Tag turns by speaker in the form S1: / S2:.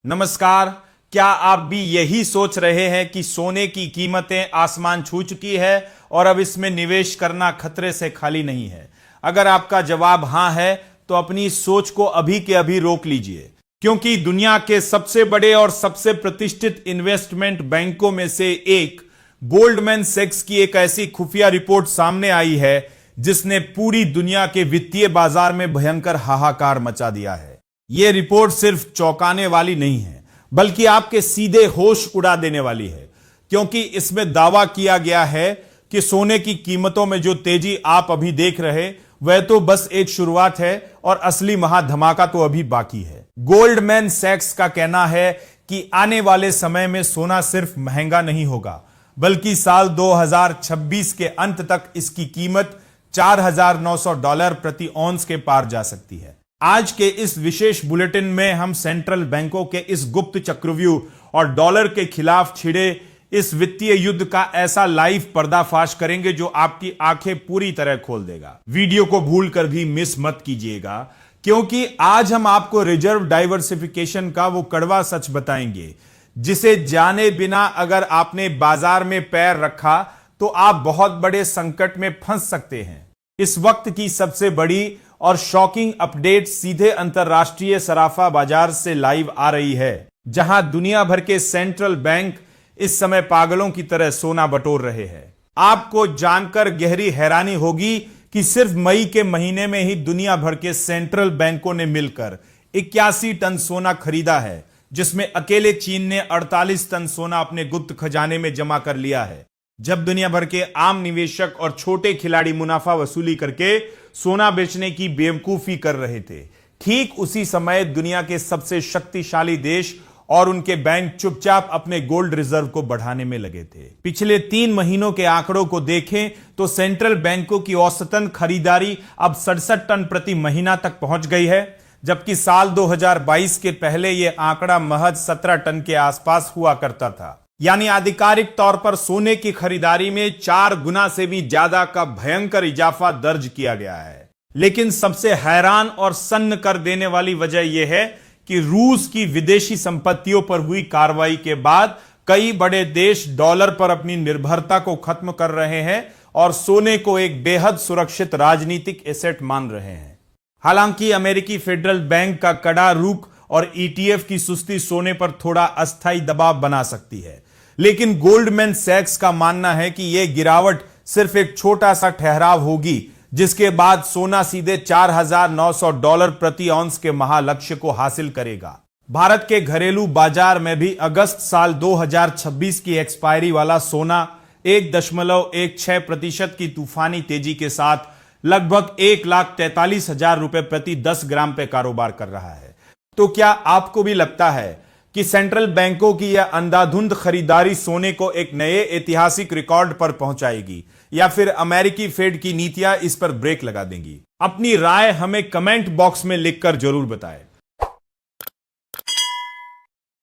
S1: नमस्कार। क्या आप भी यही सोच रहे हैं कि सोने की कीमतें आसमान छू चुकी है और अब इसमें निवेश करना खतरे से खाली नहीं है? अगर आपका जवाब हां है तो अपनी सोच को अभी के अभी रोक लीजिए, क्योंकि दुनिया के सबसे बड़े और सबसे प्रतिष्ठित इन्वेस्टमेंट बैंकों में से एक गोल्डमैन सैक्स की एक ऐसी खुफिया रिपोर्ट सामने आई है जिसने पूरी दुनिया के वित्तीय बाजार में भयंकर हाहाकार मचा दिया है। यह रिपोर्ट सिर्फ चौंकाने वाली नहीं है, बल्कि आपके सीधे होश उड़ा देने वाली है, क्योंकि इसमें दावा किया गया है कि सोने की कीमतों में जो तेजी आप अभी देख रहे वह तो बस एक शुरुआत है और असली महाधमाका तो अभी बाकी है। गोल्डमैन सैक्स का कहना है कि आने वाले समय में सोना सिर्फ महंगा नहीं होगा, बल्कि साल 2026 के अंत तक इसकी कीमत $4,900 प्रति औंस के पार जा सकती है। आज के इस विशेष बुलेटिन में हम सेंट्रल बैंकों के इस गुप्त चक्रव्यूह और डॉलर के खिलाफ छिड़े इस वित्तीय युद्ध का ऐसा लाइव पर्दाफाश करेंगे जो आपकी आंखें पूरी तरह खोल देगा। वीडियो को भूलकर भी मिस मत कीजिएगा, क्योंकि आज हम आपको रिजर्व डाइवर्सिफिकेशन का वो कड़वा सच बताएंगे जिसे जाने बिना अगर आपने बाजार में पैर रखा तो आप बहुत बड़े संकट में फंस सकते हैं। इस वक्त की सबसे बड़ी और शॉकिंग अपडेट सीधे अंतरराष्ट्रीय सराफा बाजार से लाइव आ रही है, जहां दुनिया भर के सेंट्रल बैंक इस समय पागलों की तरह सोना बटोर रहे हैं। आपको जानकर गहरी हैरानी होगी कि सिर्फ मई के महीने में ही दुनिया भर के सेंट्रल बैंकों ने मिलकर 81 टन सोना खरीदा है, जिसमें अकेले चीन ने 48 टन सोना अपने गुप्त खजाने में जमा कर लिया है। जब दुनिया भर के आम निवेशक और छोटे खिलाड़ी मुनाफा वसूली करके सोना बेचने की बेवकूफी कर रहे थे, ठीक उसी समय दुनिया के सबसे शक्तिशाली देश और उनके बैंक चुपचाप अपने गोल्ड रिजर्व को बढ़ाने में लगे थे। पिछले 3 महीनों के आंकड़ों को देखें तो सेंट्रल बैंकों की औसतन खरीदारी अब 67 टन प्रति महीना तक पहुंच गई है, जबकि साल 2022 के पहले यह आंकड़ा महज 17 टन के आसपास हुआ करता था। यानी आधिकारिक तौर पर सोने की खरीदारी में 4 गुना से भी ज्यादा का भयंकर इजाफा दर्ज किया गया है। लेकिन सबसे हैरान और सन्न कर देने वाली वजह यह है कि रूस की विदेशी संपत्तियों पर हुई कार्रवाई के बाद कई बड़े देश डॉलर पर अपनी निर्भरता को खत्म कर रहे हैं और सोने को एक बेहद सुरक्षित राजनीतिक एसेट मान रहे हैं। हालांकि अमेरिकी फेडरल बैंक का कड़ा रुख और ETF की सुस्ती सोने पर थोड़ा अस्थायी दबाव बना सकती है, लेकिन गोल्डमैन सैक्स का मानना है कि यह गिरावट सिर्फ एक छोटा सा ठहराव होगी, जिसके बाद सोना सीधे $4,900 प्रति औंस के महालक्ष्य को हासिल करेगा। भारत के घरेलू बाजार में भी अगस्त साल 2026 की एक्सपायरी वाला सोना 1.16% की तूफानी तेजी के साथ लगभग 1,43,000 रुपए प्रति 10 ग्राम पे कारोबार कर रहा है। तो क्या आपको भी लगता है कि सेंट्रल बैंकों की यह अंधाधुंध खरीदारी सोने को एक नए ऐतिहासिक रिकॉर्ड पर पहुंचाएगी, या फिर अमेरिकी फेड की नीतियां इस पर ब्रेक लगा देंगी? अपनी राय हमें कमेंट बॉक्स में लिखकर जरूर बताएं।